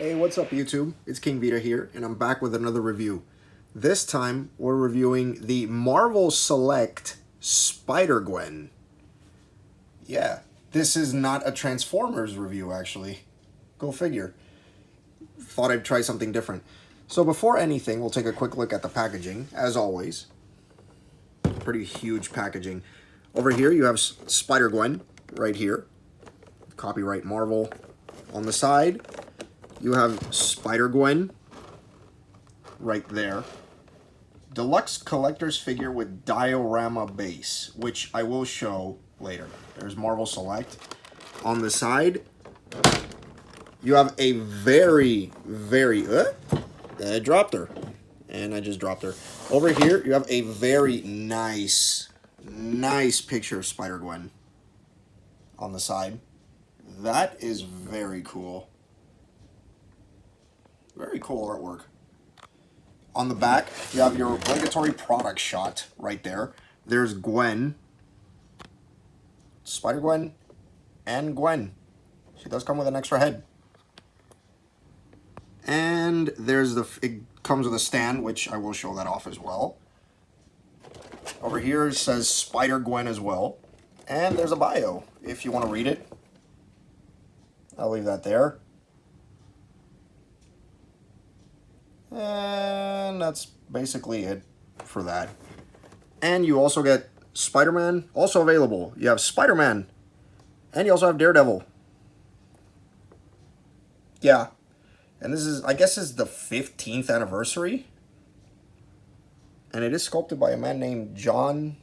Hey, what's up YouTube? It's King Vita here, and I'm back with another review. This time, we're reviewing the Marvel Select Spider-Gwen. Yeah, this is not a Transformers review, actually. Go figure. Thought I'd try something different. So before anything, we'll take a quick look at the packaging, as always. Pretty huge packaging. Over here, you have Spider-Gwen, right here. Copyright Marvel. On the side, you have Spider-Gwen right there. Deluxe collector's figure with diorama base, which I will show later. There's Marvel Select. On the side, you have a very, I dropped her. And I just dropped her. Over here, you have a very nice picture of Spider-Gwen on the side. That is very cool. Very cool artwork. On the back, you have your obligatory product shot right there. There's Gwen. Spider-Gwen and Gwen. She does come with an extra head. And there's it comes with a stand, which I will show that off as well. Over here it says Spider-Gwen as well. And there's a bio, if you want to read it. I'll leave that there. And that's basically it for that. And you also get Spider-Man, also available. You have Spider-Man, and you also have Daredevil. Yeah. And this is, I guess, is the 15th anniversary. And it is sculpted by a man named John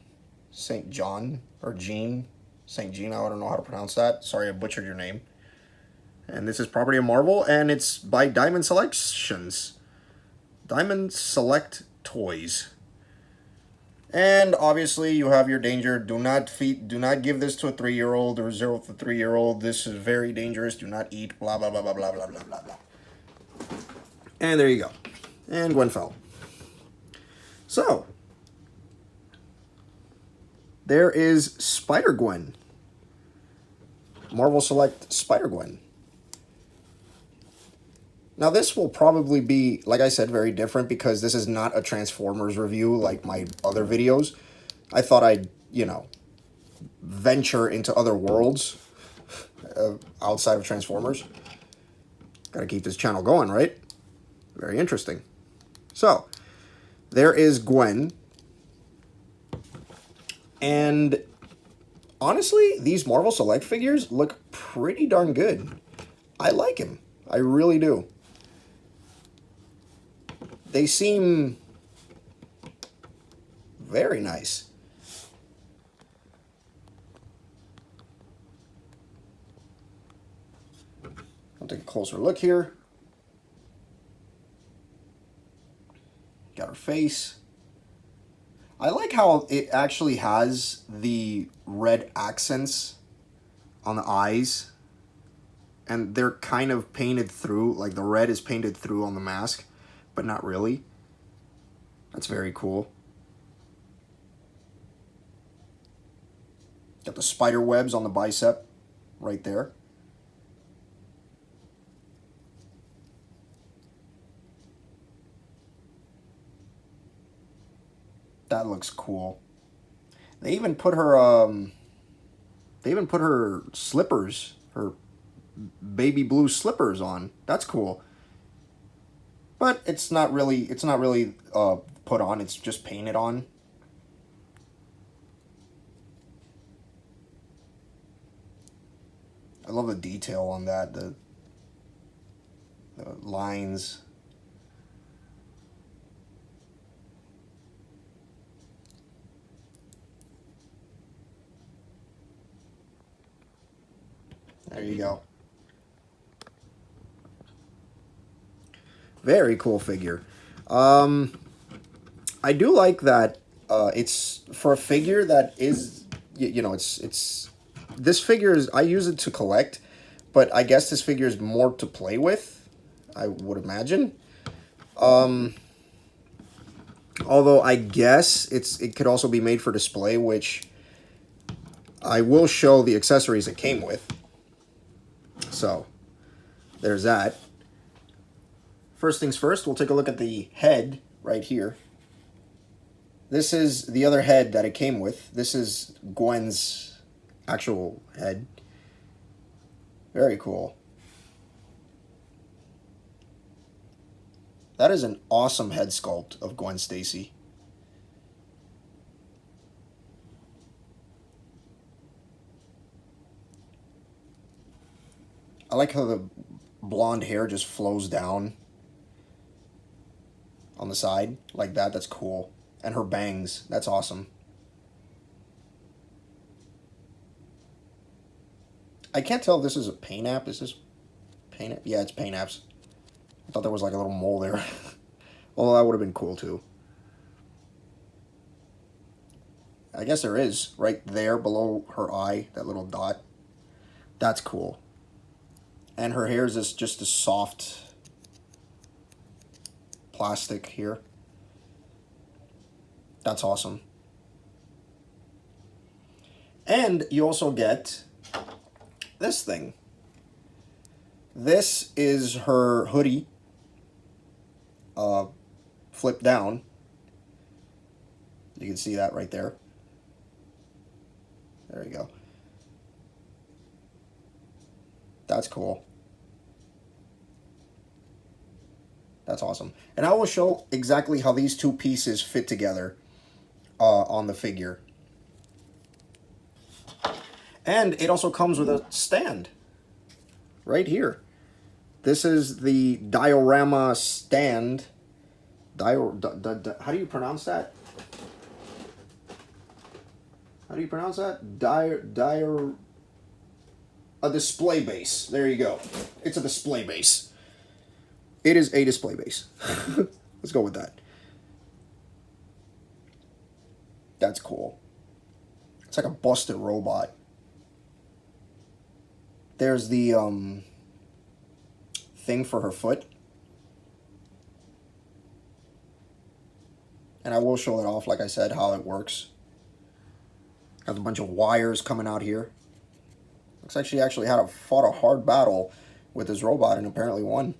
St. John, or Gene St. Gino. I don't know how to pronounce that. Sorry, I butchered your name. And this is property of Marvel, and it's by Diamond Selections. Diamond Select Toys. And obviously you have your danger. Do not give this to a 3-year-old or 0 to 3-year-old. This is very dangerous. Do not eat. Blah blah blah blah blah blah blah blah blah. And there you go. And Gwen fell. So there is Spider-Gwen. Marvel Select Spider-Gwen. Now, this will probably be, like I said, very different because this is not a Transformers review like my other videos. I thought I'd, venture into other worlds outside of Transformers. Gotta keep this channel going, right? Very interesting. So, there is Gwen. And honestly, these Marvel Select figures look pretty darn good. I like him. I really do. They seem very nice. I'll take a closer look here. Got her face. I like how it actually has the red accents on the eyes. And they're kind of painted through, like the red is painted through on the mask. But not really. That's very cool. Got the spider webs on the bicep right there. That looks cool. They even put her slippers, her baby blue slippers on. That's cool. But it's not really put on, it's just painted on. I love the detail on that, the lines. There you go. Very cool figure. I do like that it's for a figure that is, it's this figure is, I use it to collect, but I guess this figure is more to play with, I would imagine. Although I guess it could also be made for display, which I will show the accessories it came with. So there's that. First things first, we'll take a look at the head right here. This is the other head that it came with. This is Gwen's actual head. Very cool. That is an awesome head sculpt of Gwen Stacy. I like how the blonde hair just flows down on the side like that. That's cool. And her bangs. That's awesome. I can't tell if this is a paint app. Is this paint app? Yeah, it's paint apps. I thought there was like a little mole there. Although that would have been cool too. I guess there is right there below her eye, that little dot. That's cool. And her hair is just a soft plastic here. That's awesome. And you also get this thing. This is her hoodie. Flip down. You can see that right there. There you go. That's cool. That's awesome. And I will show exactly how these two pieces fit together on the figure. And it also comes with a stand right here. This is the diorama stand. How do you pronounce that? How do you pronounce that? A display base. There you go. It's a display base. It is a display base. Let's go with that. That's cool. It's like a busted robot. There's the thing for her foot. And I will show it off, like I said, how it works. Has a bunch of wires coming out here. Looks like she actually fought a hard battle with this robot and apparently won.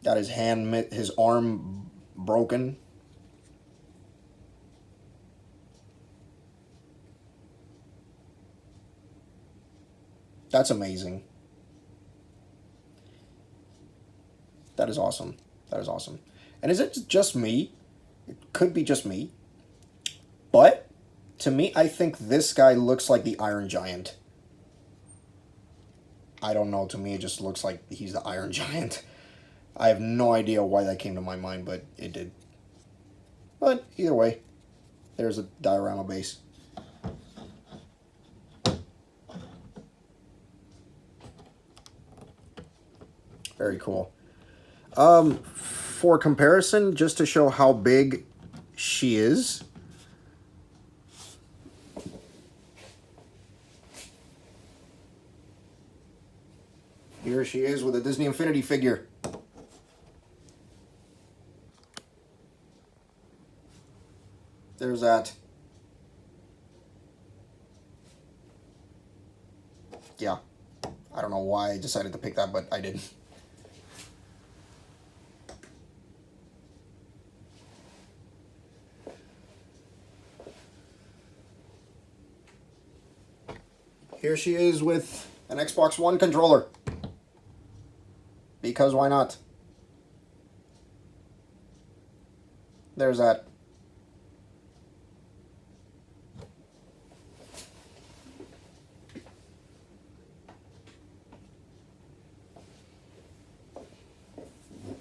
Got his arm broken. That's amazing. That is awesome. That is awesome. And is it just me? It could be just me. But to me, I think this guy looks like the Iron Giant. I don't know. To me, it just looks like he's the Iron Giant. I have no idea why that came to my mind, but it did. But either way, there's a diorama base. Very cool. For comparison, just to show how big she is. Here she is with a Disney Infinity figure. There's that. Yeah. I don't know why I decided to pick that, but I did. Here she is with an Xbox One controller. Because why not? There's that.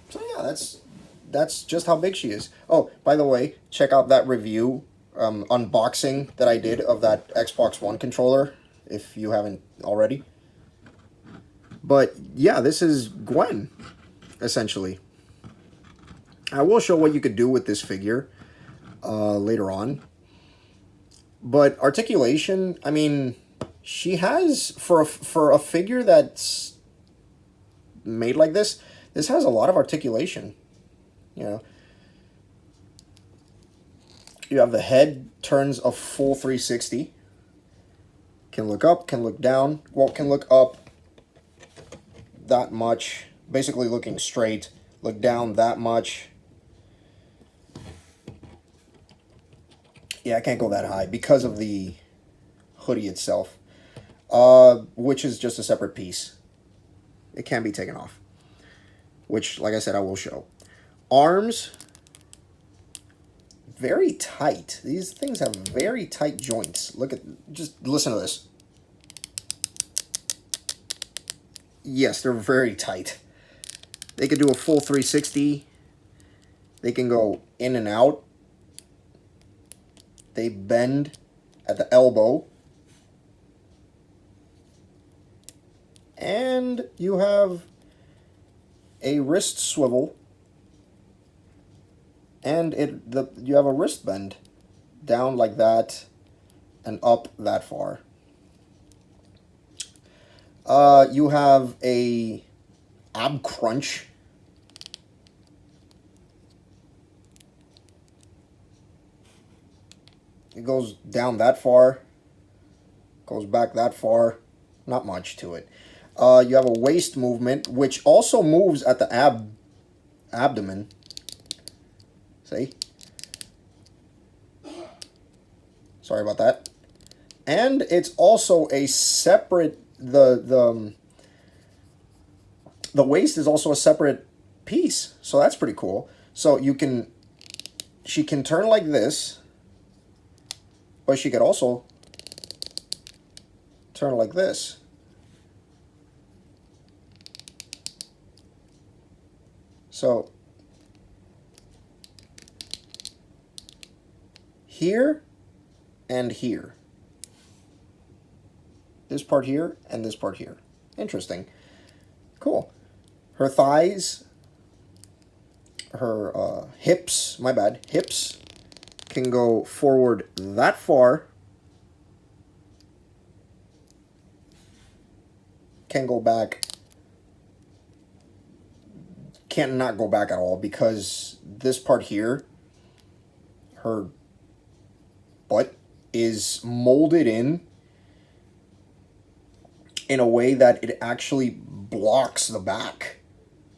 So yeah, that's just how big she is. Oh, by the way, check out that review unboxing that I did of that Xbox One controller if you haven't already. But yeah, this is Gwen, essentially. I will show what you could do with this figure later on. But articulation, I mean, she has, for a figure that's made like this has a lot of articulation. You know, you have the head turns a full 360. Can look up, can look down. Well, can look up that much, basically looking straight. Look down that much. Yeah, I can't go that high because of the hoodie itself, which is just a separate piece. It can be taken off, which, like I said, I will show. Arms, very tight. These things have very tight joints. Look at, just listen to this. Yes, they're very tight. They could do a full 360. They can go in and out. They bend at the elbow. And you have a wrist swivel. And you have a wrist bend down like that and up that far. You have a ab crunch. It goes down that far, goes back that far, not much to it. You have a waist movement, which also moves at the abdomen. See? Sorry about that. And it's also a separate, the waist is also a separate piece. So that's pretty cool. So she can turn like this, but she could also turn like this. So here and here. This part here and this part here. Interesting. Cool. Her thighs, her hips, my bad, hips can go forward that far. Can go back. Can't not go back at all because this part here, her butt is molded in a way that it actually blocks the back.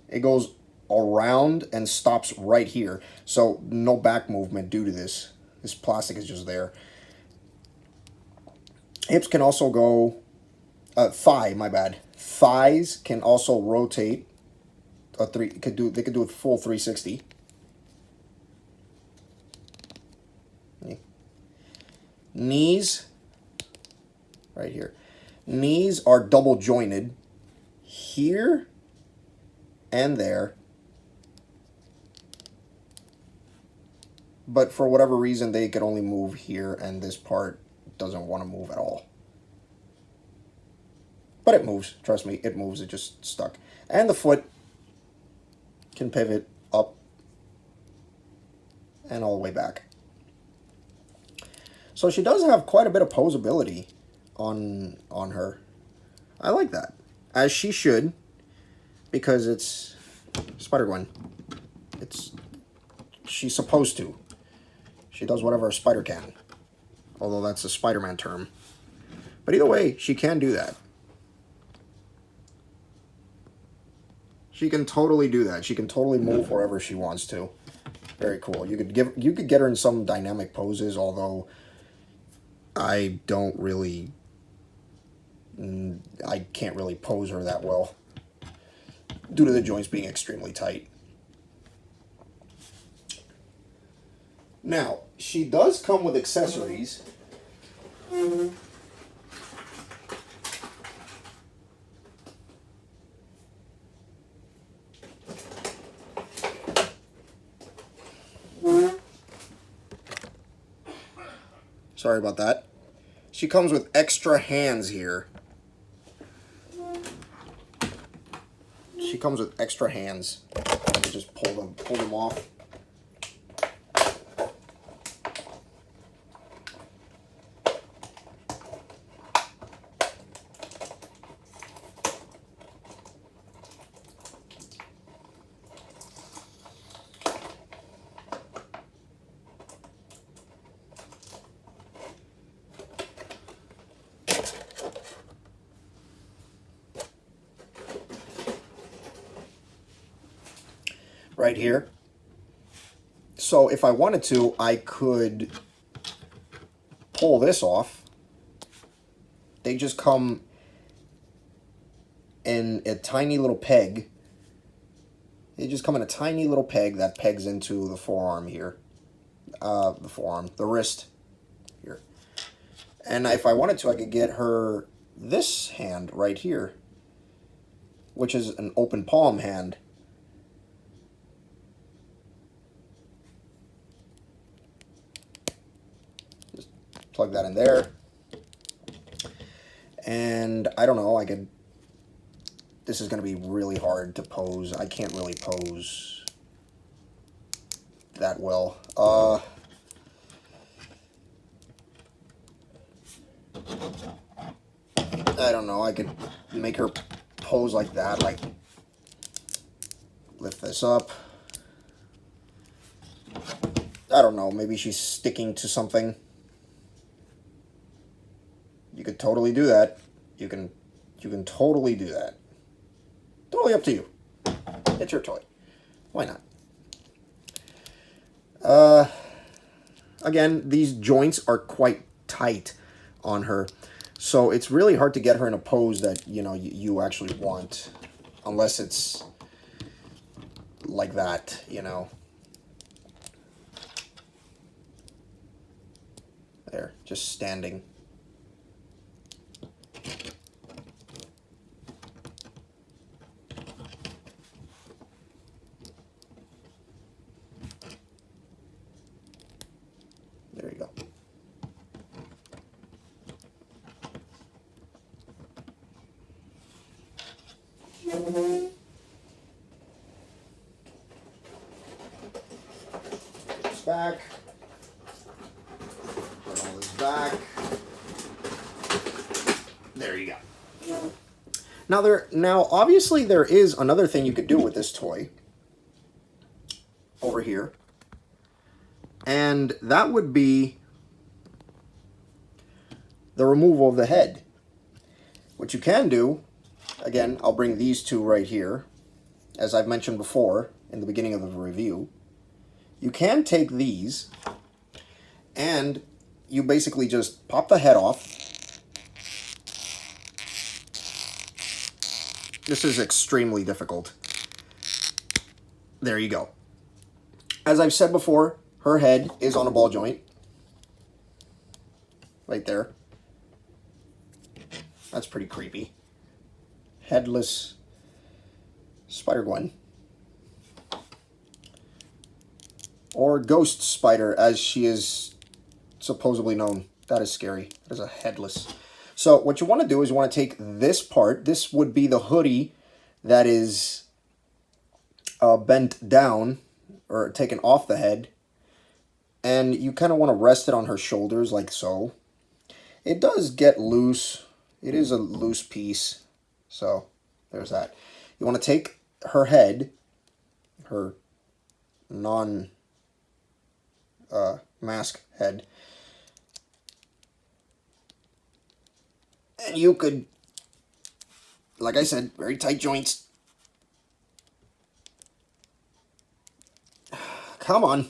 It goes around and stops right here. So no back movement due to this. This plastic is just there. Hips can also go, my bad. Thighs can also rotate. They could do a full 360. Knees, right here. Knees are double jointed here and there. But for whatever reason, they could only move here, and this part doesn't want to move at all. But it moves. Trust me, it moves. It just stuck. And the foot can pivot up and all the way back. So she does have quite a bit of posability on her. I like that. As she should, because it's Spider-Gwen. She's supposed to. She does whatever a spider can. Although that's a Spider-Man term. But either way, she can do that. She can totally do that. She can totally move wherever she wants to. Very cool. You could get her in some dynamic poses, although I can't really pose her that well due to the joints being extremely tight. Now, she does come with accessories. Sorry about that. She comes with extra hands here. She comes with extra hands. Let me just pull them off. right here. So if I wanted to, I could pull this off. They just come in a tiny little peg. They just come in a tiny little peg that pegs into the forearm here. The wrist here. And if I wanted to, I could get her this hand right here, which is an open palm hand. Just plug that in there. And I don't know, I could... This is going to be really hard to pose. I can't really pose that well. I don't know. I could make her pose like that. Like, lift this up. I don't know. Maybe she's sticking to something. You could totally do that. You can totally do that. Totally up to you. It's your toy. Why not? Again, these joints are quite tight on her, so it's really hard to get her in a pose that, you know, you actually want, unless it's like that, you know. There, just standing. There you go. It's back. Put all this back. There you go. Now obviously there is another thing you could do with this toy over here. And that would be the removal of the head. What you can do, again, I'll bring these two right here, as I've mentioned before in the beginning of the review. You can take these and you basically just pop the head off. This is extremely difficult. There you go. As I've said before, her head is on a ball joint. Right there. That's pretty creepy. Headless Spider-Gwen. Or Ghost Spider, as she is supposedly known. That is scary. That is a headless. So what you want to do is you want to take this part. This would be the hoodie that is bent down or taken off the head. And you kind of want to rest it on her shoulders like so. It does get loose. It is a loose piece. So there's that. You want to take her head, her non-mask head, and you could, like I said, very tight joints. Come on.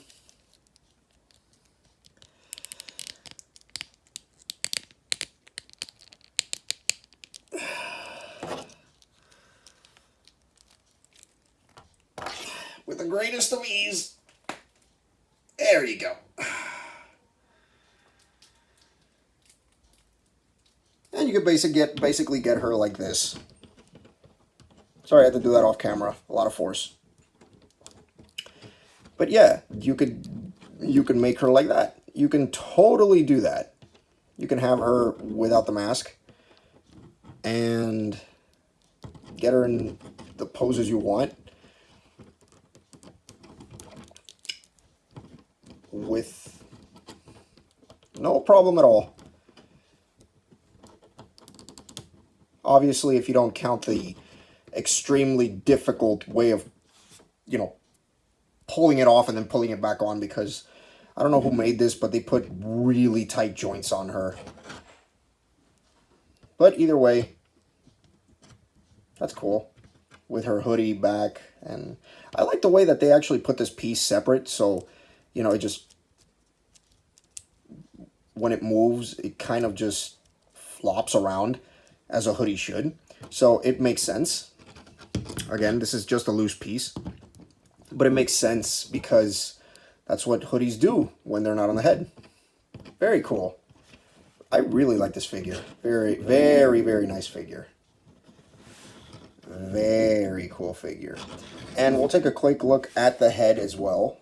With the greatest of ease. There you go. And you could basically get her like this. Sorry, I had to do that off camera. A lot of force. But yeah, you could make her like that. You can totally do that. You can have her without the mask and get her in the poses you want with no problem at all. Obviously, if you don't count the extremely difficult way of, you know, pulling it off and then pulling it back on, because I don't know who made this, but they put really tight joints on her. But either way, that's cool. with her hoodie back. And I like the way that they actually put this piece separate, so, you know, it just, when it moves, it kind of just flops around as a hoodie should. So it makes sense. Again, this is just a loose piece, but it makes sense because that's what hoodies do when they're not on the head. Very cool. I really like this figure. Very, very, very nice figure. Very cool figure. And we'll take a quick look at the head as well.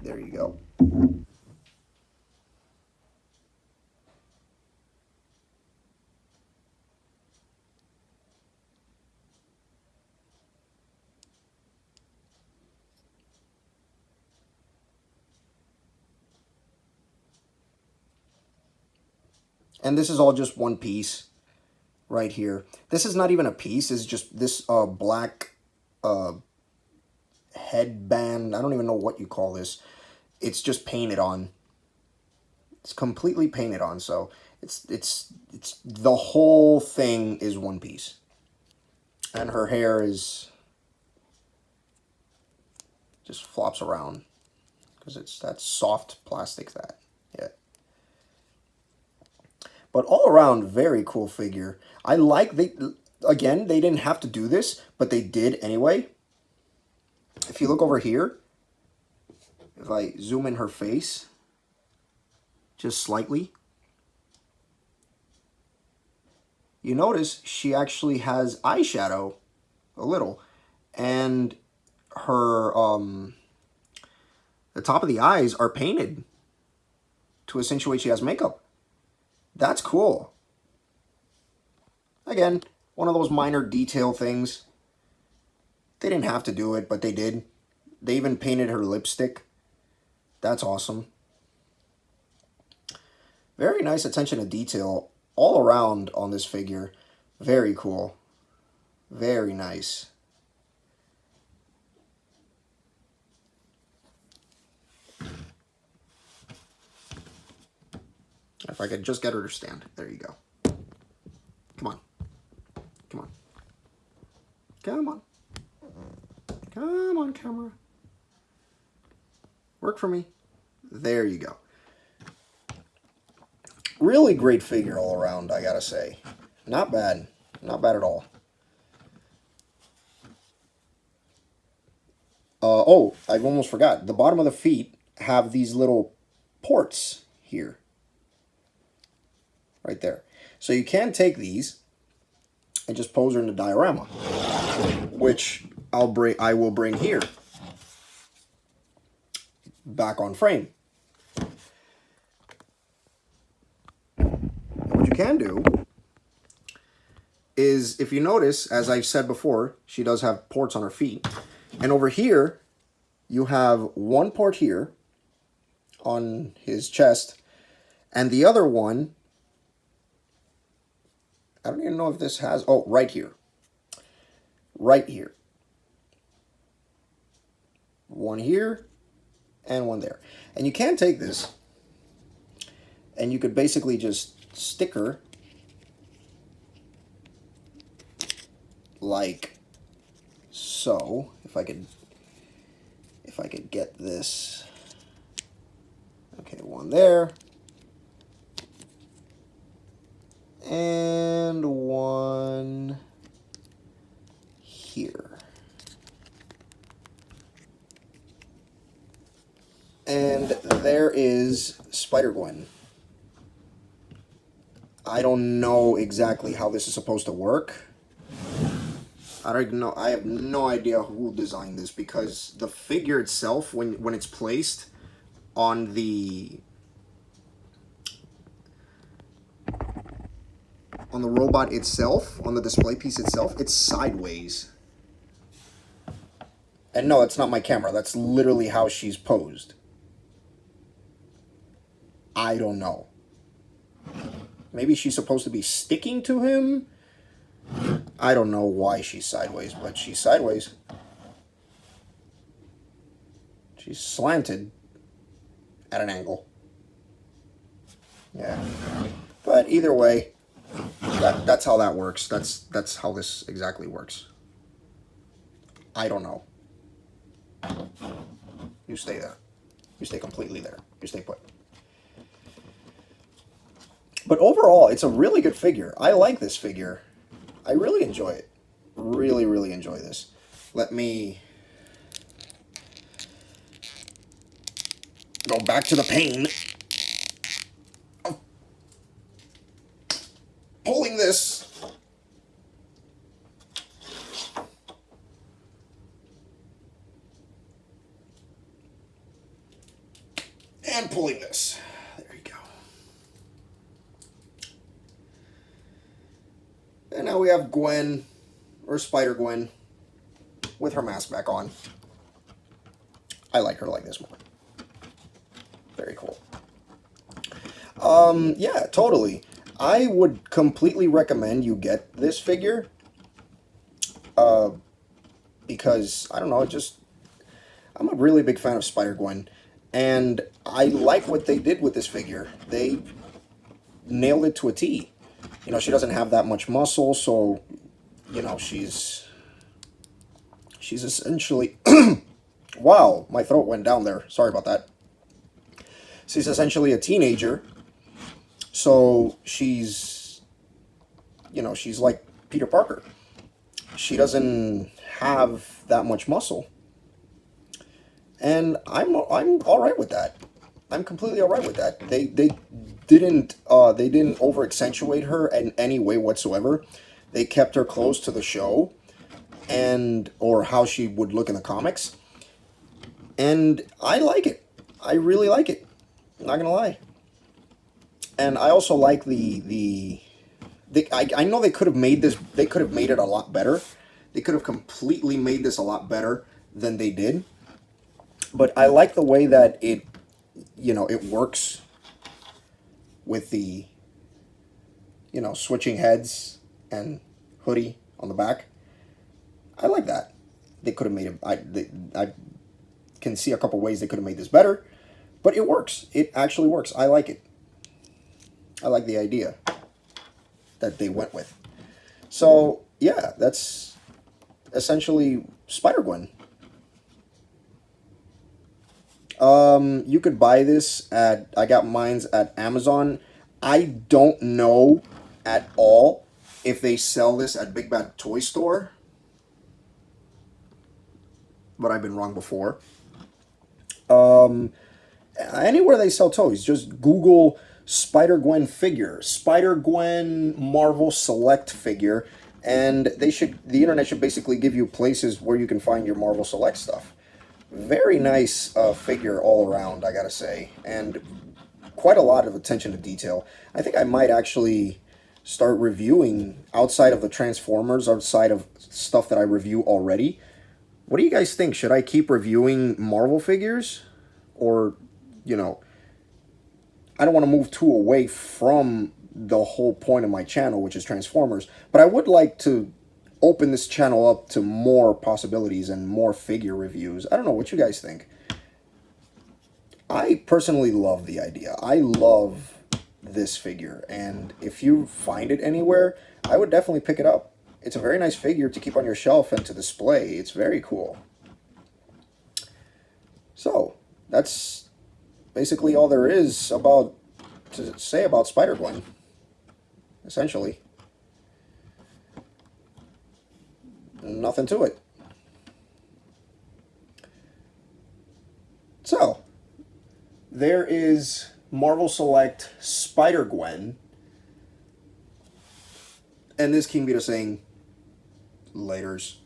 There you go. And this is all just one piece right here. This is not even a piece. It's just this black headband. I don't even know what you call this. It's just painted on. It's completely painted on. So it's the whole thing is one piece. And her hair is just flops around because it's that soft plastic that, yeah. But all around, very cool figure. I like, again, they didn't have to do this, but they did anyway. If you look over here, if I zoom in her face, just slightly, you notice she actually has eyeshadow, a little, and her, the top of the eyes are painted to accentuate she has makeup. That's cool. Again, one of those minor detail things. They didn't have to do it, but they did. They even painted her lipstick. That's awesome. Very nice attention to detail all around on this figure. Very cool. Very nice. If I could just get her to stand. There you go. Come on. Come on. Come on. Come on, camera. Work for me. There you go. Really great figure all around, I gotta say. Not bad. Not bad at all. Oh, I almost forgot. The bottom of the feet have these little ports here. Right there. So you can take these and just pose her in the diorama, which I will bring here back on frame. What you can do is, if you notice, as I've said before, she does have ports on her feet, and over here you have one port here on his chest, and the other one, I don't even know if this has, oh, right here. Right here. One here and one there. And you can take this and you could basically just stick her like so. If I could get this. Okay, one there. And one here. And there is Spider-Gwen. I don't know exactly how this is supposed to work. I don't know. I have no idea who designed this, because the figure itself, when it's placed on the robot itself, on the display piece itself, it's sideways. And no, it's not my camera. That's literally how she's posed. I don't know. Maybe she's supposed to be sticking to him? I don't know why she's sideways, but she's sideways. She's slanted at an angle. Yeah. But either way, that's how that works. That's how this exactly works. I don't know. You stay there. You stay completely there. You stay put. But overall, it's a really good figure. I like this figure. I really enjoy it. Really, really enjoy this. Let me go back to the pain of pulling this. And pulling this. There you go. And now we have Gwen, or Spider-Gwen, with her mask back on. I like her like this more. Very cool. Yeah, totally. I would completely recommend you get this figure. Because, I don't know, I'm a really big fan of Spider-Gwen. And I like what they did with this figure. They nailed it to a T. You know, she doesn't have that much muscle, so, you know, she's essentially... Wow, my throat went down there. Sorry about that. She's essentially a teenager, so she's, you know, she's like Peter Parker. She doesn't have that much muscle. And I'm all right with that. I'm completely all right with that. They didn't over accentuate her in any way whatsoever. They kept her close to the show or how she would look in the comics. And I like it. I really like it. I'm not gonna lie. And I also like I know they could have made this. They could have made it a lot better. They could have completely made this a lot better than they did. But I like the way that it works with the, switching heads and hoodie on the back. I like that. They could have made it. I can see a couple ways they could have made this better, but it works. It actually works. I like it. I like the idea that they went with. So, yeah, that's essentially Spider-Gwen. You could buy this I got mine's at Amazon. I don't know at all if they sell this at Big Bad Toy Store, but I've been wrong before. Anywhere they sell toys, just Google Spider-Gwen figure, Spider-Gwen Marvel Select figure, and the internet should basically give you places where you can find your Marvel Select stuff. Very nice figure all around, I gotta say, and quite a lot of attention to detail. I think I might actually start reviewing outside of the Transformers, outside of stuff that I review already. What do you guys think? Should I keep reviewing Marvel figures? Or, I don't want to move too away from the whole point of my channel, which is Transformers, but I would like to open this channel up to more possibilities and more figure reviews. I don't know what you guys think. I personally love the idea. I love this figure, and if you find it anywhere, I would definitely pick it up. It's a very nice figure to keep on your shelf and to display. It's very cool. So, that's basically all there is to say about Spider-Gwen, essentially. Nothing to it. So, there is Marvel Select Spider-Gwen. And this King Vito saying, laters.